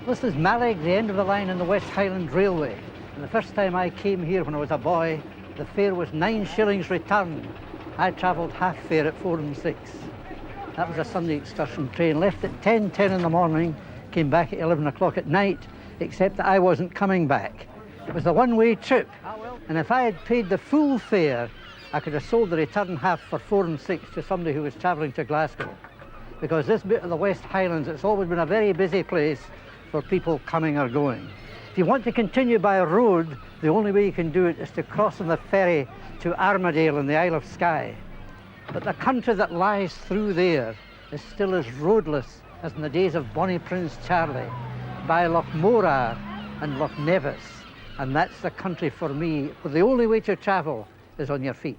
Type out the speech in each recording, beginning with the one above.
This is Mallaig, the end of the line in the West Highland Railway. And the first time I came here when I was a boy, the fare was 9 shillings return. I travelled half fare at 4 and 6. That was a Sunday excursion train, left at 10 in the morning, came back at 11 o'clock at night, except that I wasn't coming back. It was a one-way trip, and if I had paid the full fare, I could have sold the return half for 4 and 6 to somebody who was travelling to Glasgow. Because this bit of the West Highlands, it's always been a very busy place for people coming or going. If you want to continue by road, the only way you can do it is to cross on the ferry to Armadale in the Isle of Skye. But the country that lies through there is still as roadless as in the days of Bonnie Prince Charlie, by Loch Morar and Loch Nevis. And that's the country for me, where the only way to travel is on your feet.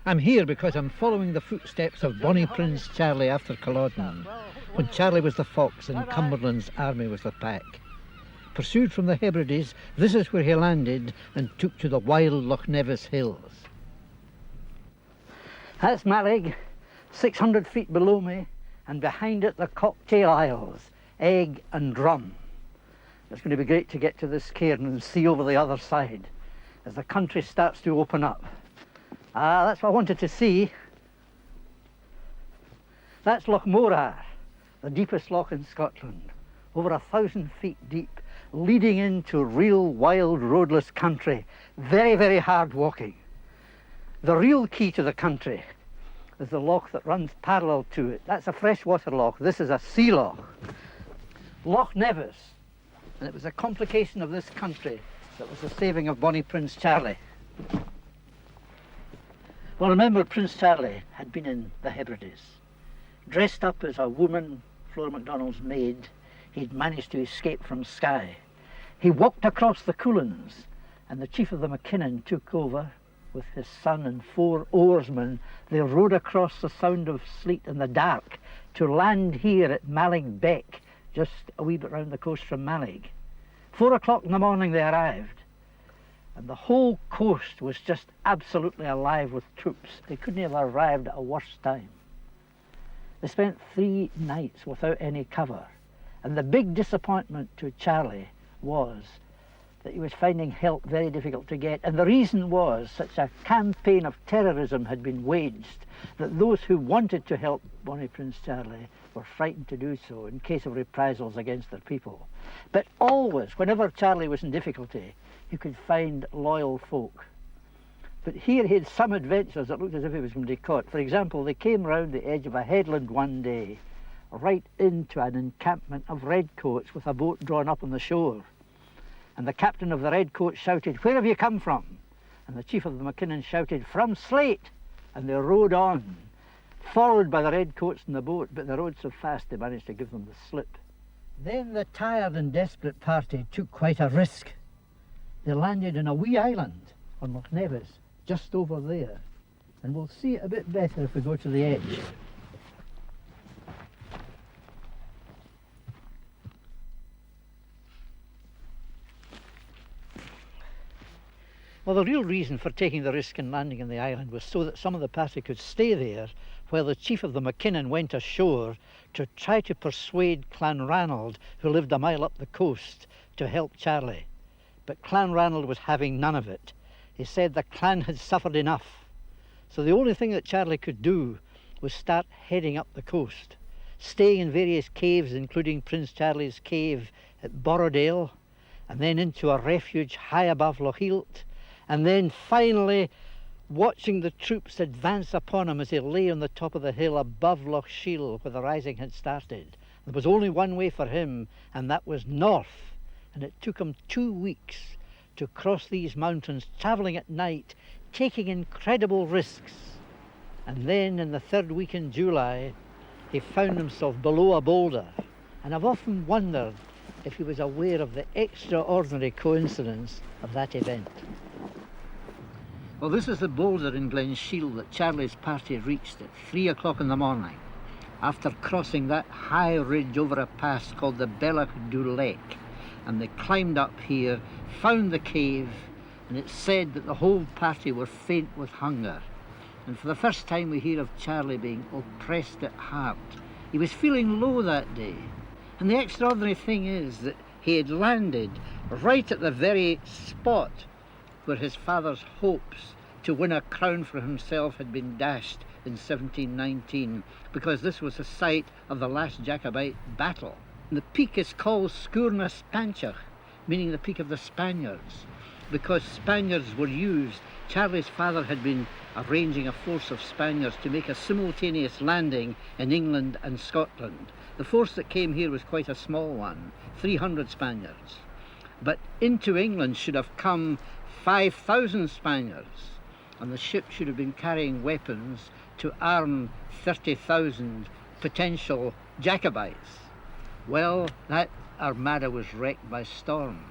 I'm here because I'm following the footsteps of Bonnie Prince Charlie after Culloden, when Charlie was the fox and Cumberland's army was the pack. Pursued from the Hebrides, this is where he landed and took to the wild Loch Nevis hills. That's Mallaig, 600 feet below me, and behind it the Cocktail Isles, Egg and Drum. It's going to be great to get to this cairn and see over the other side as the country starts to open up. That's what I wanted to see. That's Loch Morar, the deepest loch in Scotland, over 1,000 feet deep, leading into real wild roadless country, very, very hard walking. The real key to the country is the loch that runs parallel to it. That's a freshwater loch. This is a sea loch. Loch Nevis, and it was a complication of this country that was the saving of Bonnie Prince Charlie. Well, remember, Prince Charlie had been in the Hebrides. Dressed up as a woman, Flora MacDonald's maid, he'd managed to escape from Skye. He walked across the Cuillins, and the chief of the Mackinnon took over with his son and 4 oarsmen. They rowed across the Sound of Sleat in the dark to land here at Mallaig Beck, just a wee bit round the coast from Mallaig. 4 o'clock in the morning they arrived, and the whole coast was just absolutely alive with troops. They couldn't have arrived at a worse time. They spent 3 nights without any cover, and the big disappointment to Charlie was that he was finding help very difficult to get, and the reason was such a campaign of terrorism had been waged that those who wanted to help Bonnie Prince Charlie were frightened to do so in case of reprisals against their people. But always, whenever Charlie was in difficulty, you could find loyal folk. But here he had some adventures that looked as if he was going to be caught. For example, they came round the edge of a headland one day, right into an encampment of redcoats with a boat drawn up on the shore. And the captain of the redcoats shouted, "Where have you come from?" And the chief of the Mackinnon shouted, "From Slate." And they rowed on, followed by the redcoats in the boat, but they rowed so fast they managed to give them the slip. Then the tired and desperate party took quite a risk. They landed in a wee island on Loch Nevis, just over there. And we'll see it a bit better if we go to the edge. Well, the real reason for taking the risk and landing in the island was so that some of the party could stay there while the chief of the Mackinnon went ashore to try to persuade Clanranald, who lived a mile up the coast, to help Charlie. But Clanranald was having none of it. He said the clan had suffered enough. So the only thing that Charlie could do was start heading up the coast, staying in various caves, including Prince Charlie's cave at Borrowdale, and then into a refuge high above Lochielt, and then finally watching the troops advance upon him as he lay on the top of the hill above Loch Shiel where the rising had started. There was only one way for him, and that was north, and it took him 2 weeks to cross these mountains, travelling at night, taking incredible risks. And then in the 3rd week in July, he found himself below a boulder, and I've often wondered if he was aware of the extraordinary coincidence of that event. Well, this is the boulder in Glen Shiel that Charlie's party reached at 3 o'clock in the morning, after crossing that high ridge over a pass called the Bellach du Lake. And they climbed up here, found the cave, and it's said that the whole party were faint with hunger. And for the first time we hear of Charlie being oppressed at heart. He was feeling low that day, And the extraordinary thing is that he had landed right at the very spot where his father's hopes to win a crown for himself had been dashed in 1719, because this was the site of the last Jacobite battle. And the peak is called Sgurna Spanchach, meaning the peak of the Spaniards, because Spaniards were used. Charlie's father had been arranging a force of Spaniards to make a simultaneous landing in England and Scotland. The force that came here was quite a small one, 300 Spaniards. But into England should have come 5,000 Spaniards, and the ship should have been carrying weapons to arm 30,000 potential Jacobites. Well, that armada was wrecked by storm,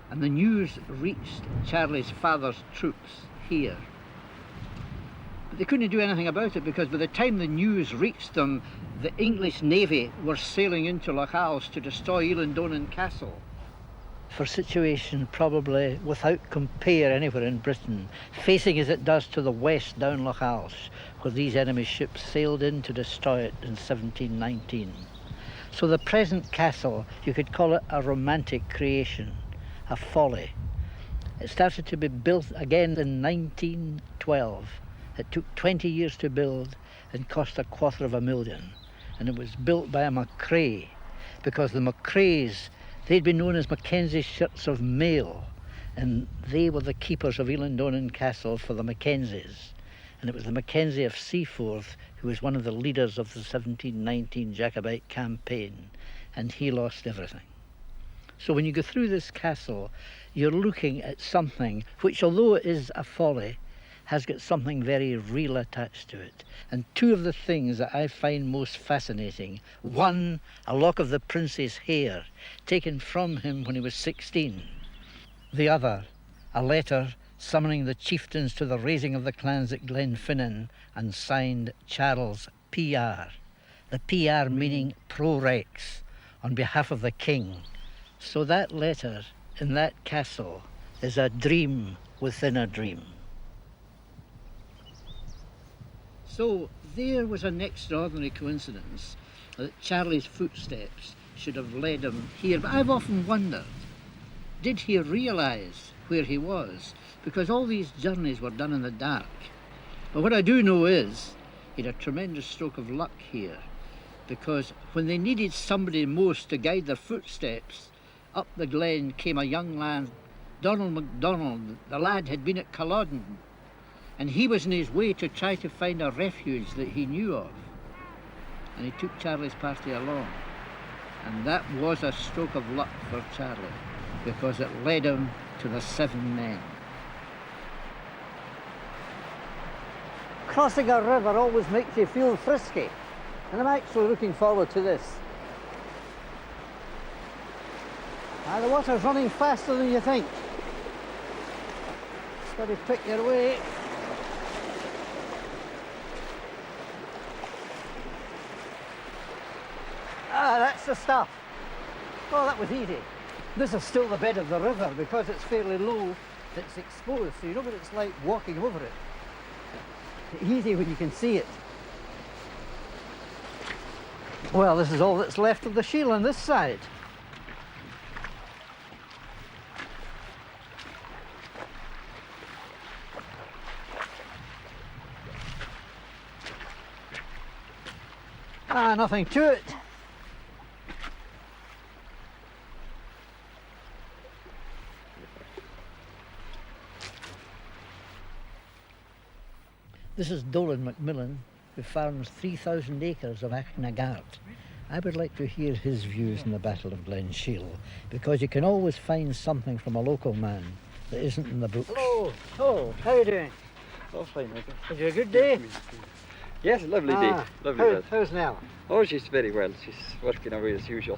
and the news reached Charlie's father's troops here. But they couldn't do anything about it, because by the time the news reached them, the English Navy were sailing into Loch Alsh to destroy Eilean Donan Castle. For a situation probably without compare anywhere in Britain, facing as it does to the west down Loch Alsh, where these enemy ships sailed in to destroy it in 1719. So the present castle, you could call it a romantic creation, a folly. It started to be built again in 1912. It took 20 years to build and cost $250,000. And it was built by a McCrae, because the McCraes, they'd been known as Mackenzie's shirts of mail, and they were the keepers of Eilean Donan Castle for the Mackenzies. And it was the Mackenzie of Seaforth who was one of the leaders of the 1719 Jacobite campaign, and he lost everything. So when you go through this castle, you're looking at something which, although it is a folly, has got something very real attached to it. And two of the things that I find most fascinating: one, a lock of the prince's hair taken from him when he was 16. The other, a letter summoning the chieftains to the raising of the clans at Glenfinnan, and signed Charles PR. The PR meaning pro-Rex, on behalf of the king. So that letter in that castle is a dream within a dream. So there was an extraordinary coincidence that Charlie's footsteps should have led him here. But I've often wondered, did he realise where he was? Because all these journeys were done in the dark. But what I do know is he had a tremendous stroke of luck here, because when they needed somebody most to guide their footsteps, up the glen came a young lad, Donald MacDonald. The lad had been at Culloden, and he was on his way to try to find a refuge that he knew of. And he took Charlie's party along. And that was a stroke of luck for Charlie, because it led him to the 7 men. Crossing a river always makes you feel frisky, and I'm actually looking forward to this. The water's running faster than you think. Just got to pick your way. That's the stuff. Oh, that was easy. This is still the bed of the river. Because it's fairly low, it's exposed, so you know what it's like walking over it. It's easy when you can see it. Well, this is all that's left of the Shiel on this side. Nothing to it. This is Dolan Macmillan, who farms 3,000 acres of Achnagart. I would like to hear his views on the Battle of Glen Shiel, because you can always find something from a local man that isn't in the books. Hello. Oh, how are you doing? Oh, fine, okay. Is it a good day? Yes, lovely day. Lovely day. How's Nell? Oh, she's very well. She's working away as usual.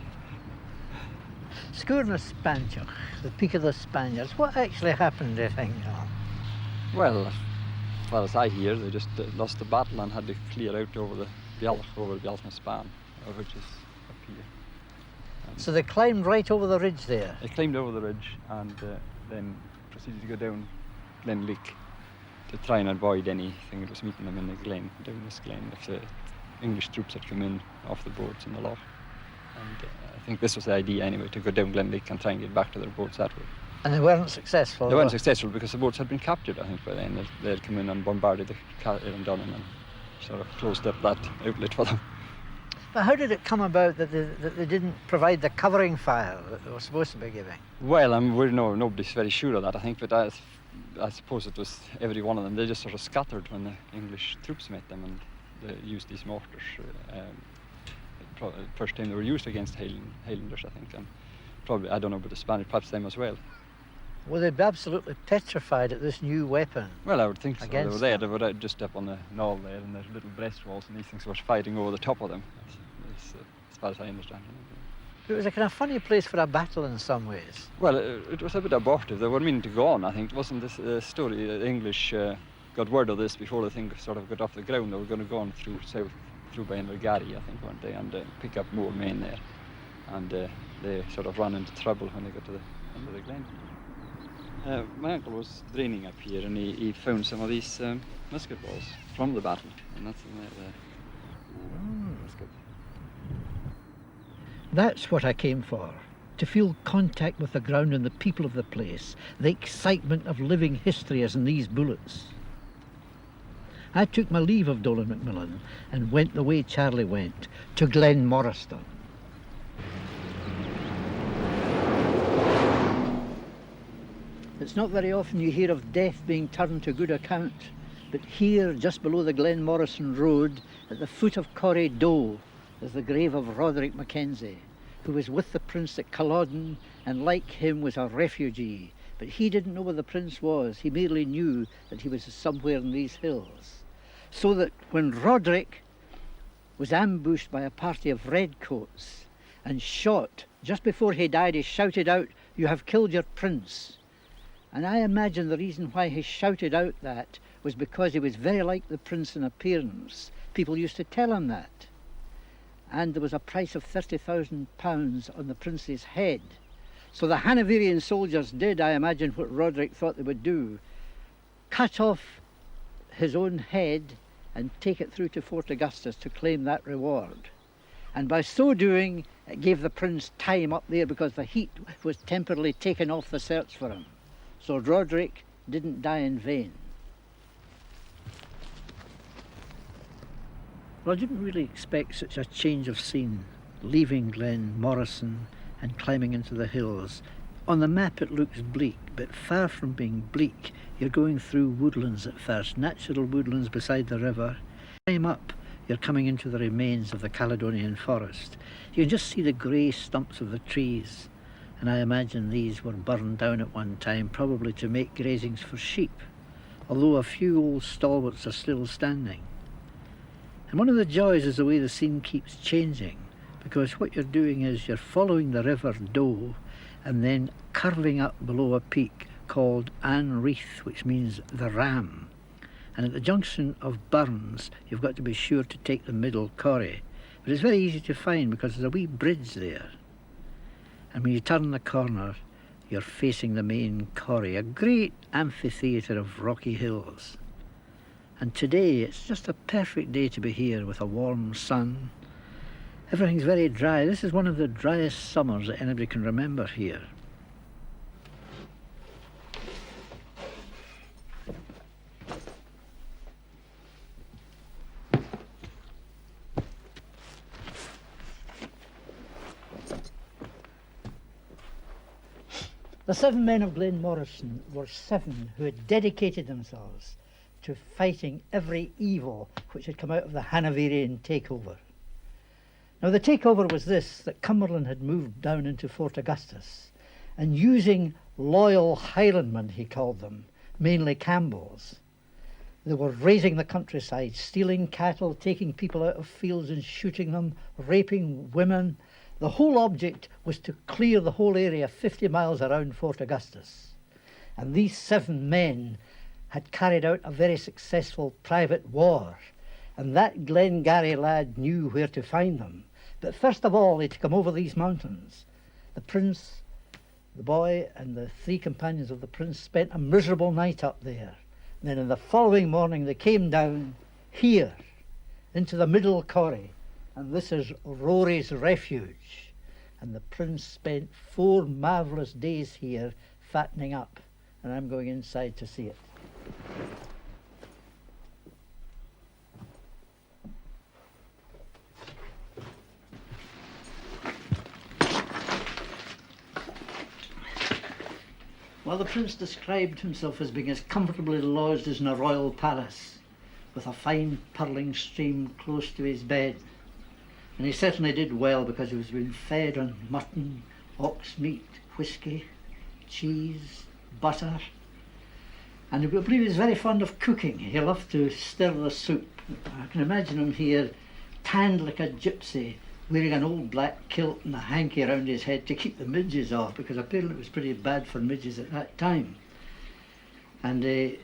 Sgurna Spanchach, the peak of the Spaniards. What actually happened, do you think? Well, as far as I hear, they just lost the battle and had to clear out over the Bjalchna span, which is up here. So they climbed right over the ridge there? They climbed over the ridge and then proceeded to go down Glen Lake to try and avoid anything that was meeting them in the glen, down this glen, if the English troops had come in off the boats in the loch. And think this was the idea anyway, to go down Glen Lake and try and get back to their boats that way. And they weren't successful? They weren't successful because the boats had been captured, I think, by then. They had come in and bombarded the Eilean Donan and sort of closed up that outlet for them. But how did it come about that they didn't provide the covering fire that they were supposed to be giving? Well, nobody's very sure of that, I think, but I suppose it was every one of them. They just sort of scattered when the English troops met them, and they used these mortars. First time they were used against Highlanders, I think, and probably, I don't know, but the Spanish, perhaps them as well. Well, they'd be absolutely petrified at this new weapon. Well, I would think so. They were there. Them. They were just up on the knoll there, and there's little breastwalls, and these things were fighting over the top of them, as far as I understand. It was a kind of funny place for a battle in some ways. Well, it was a bit abortive. They were meaning to go on, I think. It wasn't this story. The English got word of this before the thing sort of got off the ground. They were going to go on through by Invergary, I think, weren't they, and pick up more men there. And they sort of ran into trouble when they got to the end of the glen. My uncle was draining up here, and he found some of these musket balls from the battle, and that's in there. Musket. That's what I came for, to feel contact with the ground and the people of the place, the excitement of living history as in these bullets. I took my leave of Dolan Macmillan and went the way Charlie went, to Glen Moriston. It's not very often you hear of death being turned to good account, but here, just below the Glen Moriston Road, at the foot of Corrie Doe, is the grave of Roderick Mackenzie, who was with the Prince at Culloden and, like him, was a refugee. But he didn't know where the Prince was. He merely knew that he was somewhere in these hills. So that when Roderick was ambushed by a party of redcoats and shot, just before he died, he shouted out, "You have killed your Prince." And I imagine the reason why he shouted out that was because he was very like the Prince in appearance. People used to tell him that. And there was a price of £30,000 on the Prince's head. So the Hanoverian soldiers did, I imagine, what Roderick thought they would do. Cut off his own head and take it through to Fort Augustus to claim that reward. And by so doing, it gave the Prince time up there because the heat was temporarily taken off the search for him. So Roderick didn't die in vain. Well, I didn't really expect such a change of scene, leaving Glen Moriston and climbing into the hills. On the map it looks bleak, but far from being bleak, you're going through woodlands at first, natural woodlands beside the river. Climb up, you're coming into the remains of the Caledonian forest. You can just see the grey stumps of the trees, and I imagine these were burned down at one time, probably to make grazings for sheep, although a few old stalwarts are still standing. And one of the joys is the way the scene keeps changing, because what you're doing is you're following the river Doe and then curving up below a peak called Ann Reith, which means the Ram. And at the junction of Burns, you've got to be sure to take the middle corrie. But it's very easy to find because there's a wee bridge there. And when you turn the corner, you're facing the main corrie, a great amphitheatre of rocky hills. And today, it's just a perfect day to be here with a warm sun. Everything's very dry. This is one of the driest summers that anybody can remember here. The 7 men of Glen Moriston were 7 who had dedicated themselves to fighting every evil which had come out of the Hanoverian takeover. Now the takeover was this, that Cumberland had moved down into Fort Augustus, and using loyal Highlandmen, he called them, mainly Campbells, they were raising the countryside, stealing cattle, taking people out of fields and shooting them, raping women. The whole object was to clear the whole area 50 miles around Fort Augustus. And these 7 men had carried out a very successful private war, and that Glengarry lad knew where to find them. But first of all, he'd come over these mountains. The Prince, the boy, and the 3 companions of the Prince spent a miserable night up there. And then in the following morning, they came down here, into the middle corrie, and this is Rory's refuge. And the prince spent 4 marvellous days here fattening up, and I'm going inside to see it. Well, the prince described himself as being as comfortably lodged as in a royal palace, with a fine purling stream close to his bed. And he certainly did well, because he was being fed on mutton, ox meat, whisky, cheese, butter. And I believe he was very fond of cooking. He loved to stir the soup. I can imagine him here, tanned like a gypsy, wearing an old black kilt and a hanky around his head to keep the midges off, because apparently it was pretty bad for midges at that time. And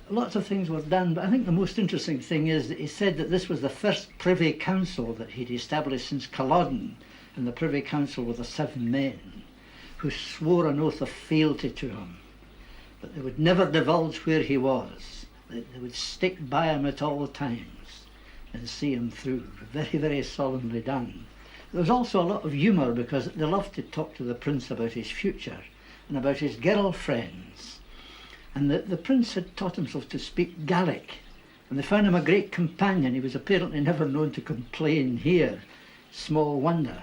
lots of things were done, but I think the most interesting thing is that he said that this was the first Privy Council that he'd established since Culloden, and the Privy Council were the 7 men who swore an oath of fealty to him, but they would never divulge where he was. They would stick by him at all times and see him through. Very, very solemnly done. There was also a lot of humour, because they loved to talk to the prince about his future and about his girlfriends. And the prince had taught himself to speak Gaelic, and they found him a great companion. He was apparently never known to complain here. Small wonder.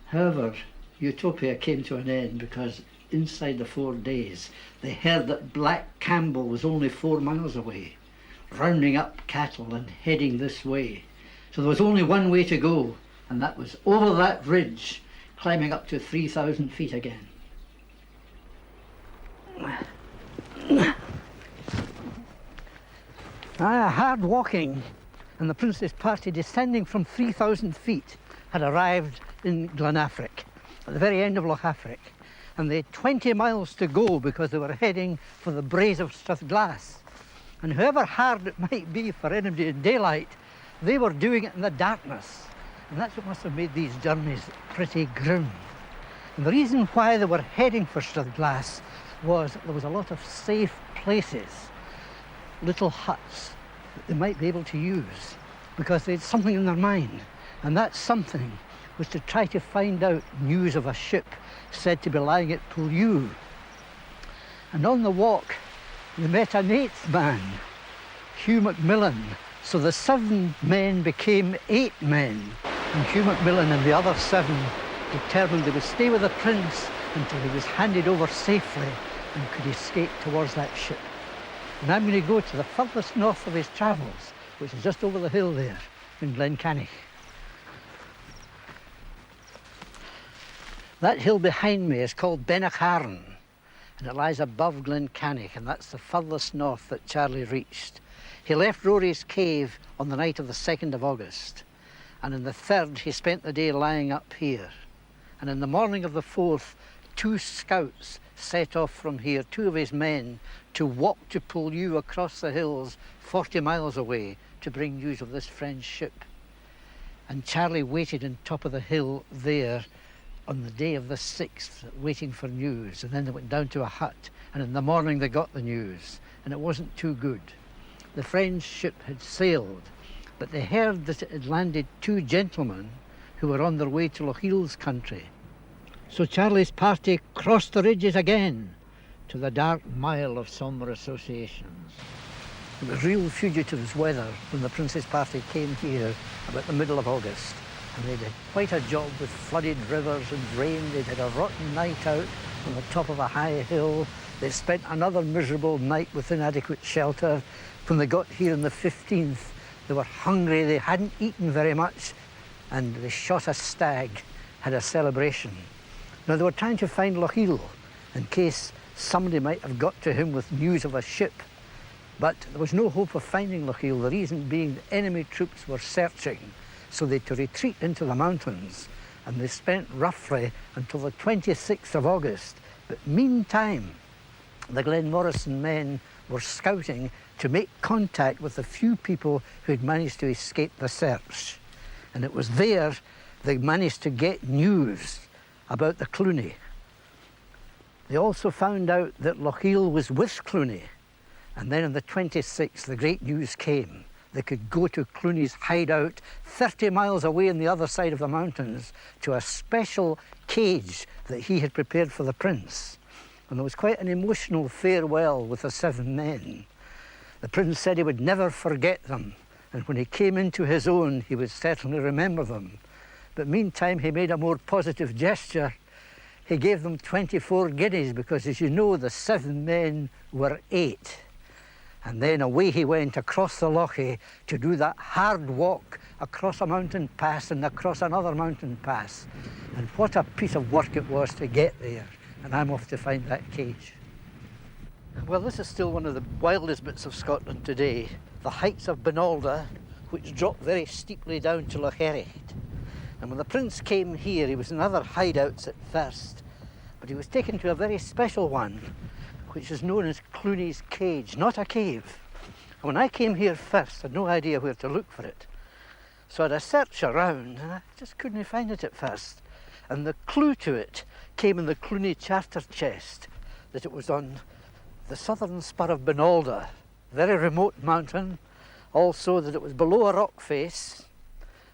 However, utopia came to an end, because inside the 4 days they heard that Black Campbell was only 4 miles away, rounding up cattle and heading this way. So there was only one way to go, and that was over that ridge, climbing up to 3,000 feet again. Hard walking, and the prince's party, descending from 3,000 feet, had arrived in Glenafric, at the very end of Lochaffric, and they had 20 miles to go, because they were heading for the braes of Strathglass. And however hard it might be for anybody in daylight, they were doing it in the darkness, and that's what must have made these journeys pretty grim. And the reason why they were heading for Strathglass was there was a lot of safe places, little huts that they might be able to use, because they had something in their mind, and that something was to try to find out news of a ship said to be lying at Poolew. And on the walk they met an 8th man, Hugh Macmillan. So the 7 men became 8 men, and Hugh Macmillan and the other 7 determined they would stay with the prince until he was handed over safely and could escape towards that ship. And I'm going to go to the furthest north of his travels, which is just over the hill there in Glencanich. That hill behind me is called Benacharen, and it lies above Glencanich, and that's the furthest north that Charlie reached. He left Rory's cave on the night of the 2nd of August, and on the 3rd he spent the day lying up here. And in the morning of the 4th, 2 scouts set off from here, 2 of his men, to walk to Poolew across the hills 40 miles away to bring news of this French ship. And Charlie waited on top of the hill there on the day of the 6th, waiting for news. And then they went down to a hut, and in the morning they got the news, and it wasn't too good. The French ship had sailed, but they heard that it had landed 2 gentlemen who were on their way to Lochiel's country. So Charlie's party crossed the ridges again to the dark mile of sombre associations. It was real fugitives weather when the prince's party came here about the middle of August, and they did quite a job with flooded rivers and rain. They'd had a rotten night out on the top of a high hill. They spent another miserable night with inadequate shelter. When they got here on the 15th, they were hungry, they hadn't eaten very much, and they shot a stag, had a celebration. Now, they were trying to find Lochiel in case somebody might have got to him with news of a ship, but there was no hope of finding Lochiel, the reason being the enemy troops were searching, so they had to retreat into the mountains, and they spent roughly until the 26th of August. But meantime, the Glenmorrison men were scouting to make contact with the few people who had managed to escape the search. And it was there they managed to get news about the Cluny. They also found out that Lochiel was with Cluny. And then on the 26th, the great news came. they could go to Cluny's hideout 30 miles away on the other side of the mountains to a special cage that he had prepared for the prince. And there was quite an emotional farewell with the 7 men. The prince said he would never forget them, and when he came into his own, he would certainly remember them. But meantime, he made a more positive gesture. He gave them 24 guineas because, as you know, the 7 men were 8. And then away he went across the Lochie to do that hard walk across a mountain pass and across another mountain pass. And what a piece of work it was to get there. And I'm off to find that cage. Well, this is still one of the wildest bits of Scotland today. The heights of Binalda, which drop very steeply down to Loch Ericht. And when the prince came here, he was in other hideouts at first, but he was taken to a very special one, which is known as Cluny's cage, not a cave. And when I came here first, I had no idea where to look for it. So I had a search around, and I just couldn't find it at first. And the clue to it came in the Cluny charter chest, that it was on the southern spur of Binalda, very remote mountain, also that it was below a rock face,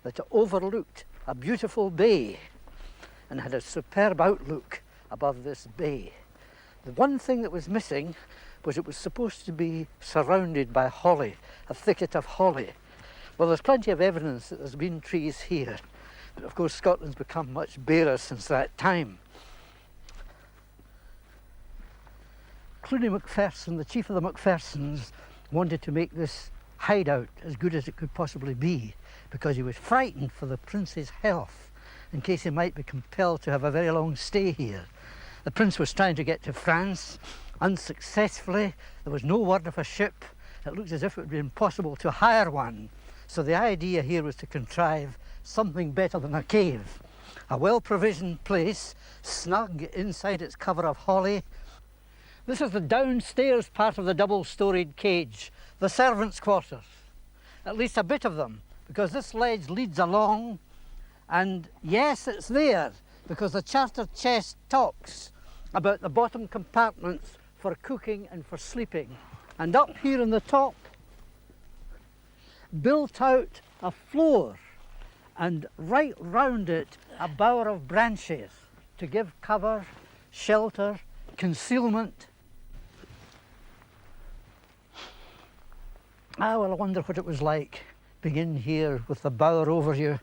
that it overlooked a beautiful bay and had a superb outlook above this bay. The one thing that was missing was it was supposed to be surrounded by holly, a thicket of holly. Well, there's plenty of evidence that there's been trees here, but of course Scotland's become much barer since that time. Cluny Macpherson, the chief of the Macphersons, wanted to make this hideout as good as it could possibly be because he was frightened for the prince's health in case he might be compelled to have a very long stay here. The prince was trying to get to France unsuccessfully. There was no word of a ship. It looked as if it would be impossible to hire one. So the idea here was to contrive something better than a cave. A well-provisioned place, snug inside its cover of holly. This is the downstairs part of the double-storied cage, the servants' quarters. At least a bit of them, because this ledge leads along, and yes, it's there, because the charter chest talks about the bottom compartments for cooking and for sleeping. And up here in the top, built out a floor, and right round it, a bower of branches to give cover, shelter, concealment. Ah, well, I wonder what it was like being in here with the bower over you,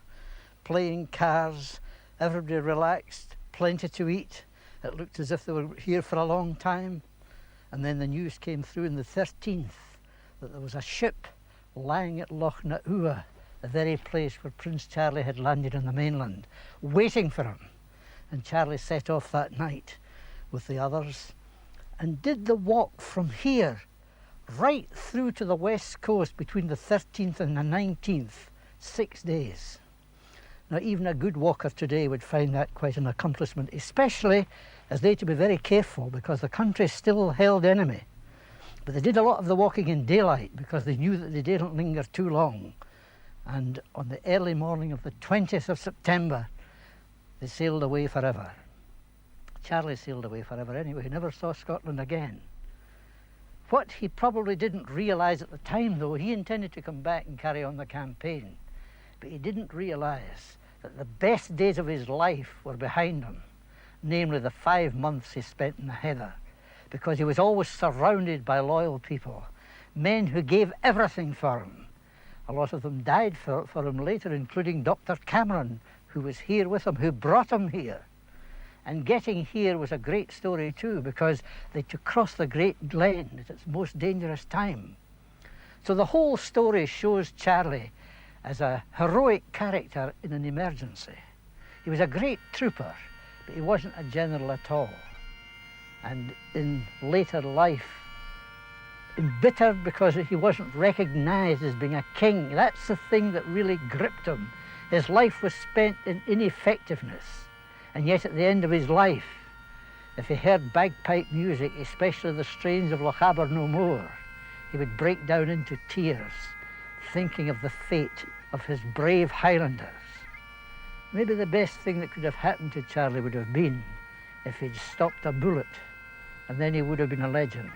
playing cards, everybody relaxed, plenty to eat. It looked as if they were here for a long time. And then the news came through on the 13th that there was a ship lying at Loch na Ua, the very place where Prince Charlie had landed on the mainland, waiting for him. And Charlie set off that night with the others and did the walk from here right through to the west coast between the 13th and the 19th, 6 days. Now, even a good walker today would find that quite an accomplishment, especially as they had to be very careful because the country still held enemy. But they did a lot of the walking in daylight because they knew that they didn't linger too long. And on the early morning of the 20th of September, they sailed away forever. Charlie sailed away forever anyway. He never saw Scotland again. What he probably didn't realise at the time, though, he intended to come back and carry on the campaign. But he didn't realise that the best days of his life were behind him, namely the 5 months he spent in the Heather, because he was always surrounded by loyal people, men who gave everything for him. A lot of them died for him later, including Dr. Cameron, who was here with him, who brought him here. And getting here was a great story too, because they had to cross the Great Glen at its most dangerous time. So the whole story shows Charlie as a heroic character in an emergency. He was a great trooper, but he wasn't a general at all. And in later life, embittered because he wasn't recognised as being a king, that's the thing that really gripped him. His life was spent in ineffectiveness. And yet at the end of his life, if he heard bagpipe music, especially the strains of Lochaber no More, he would break down into tears, thinking of the fate of his brave Highlanders. Maybe the best thing that could have happened to Charlie would have been if he'd stopped a bullet, and then he would have been a legend.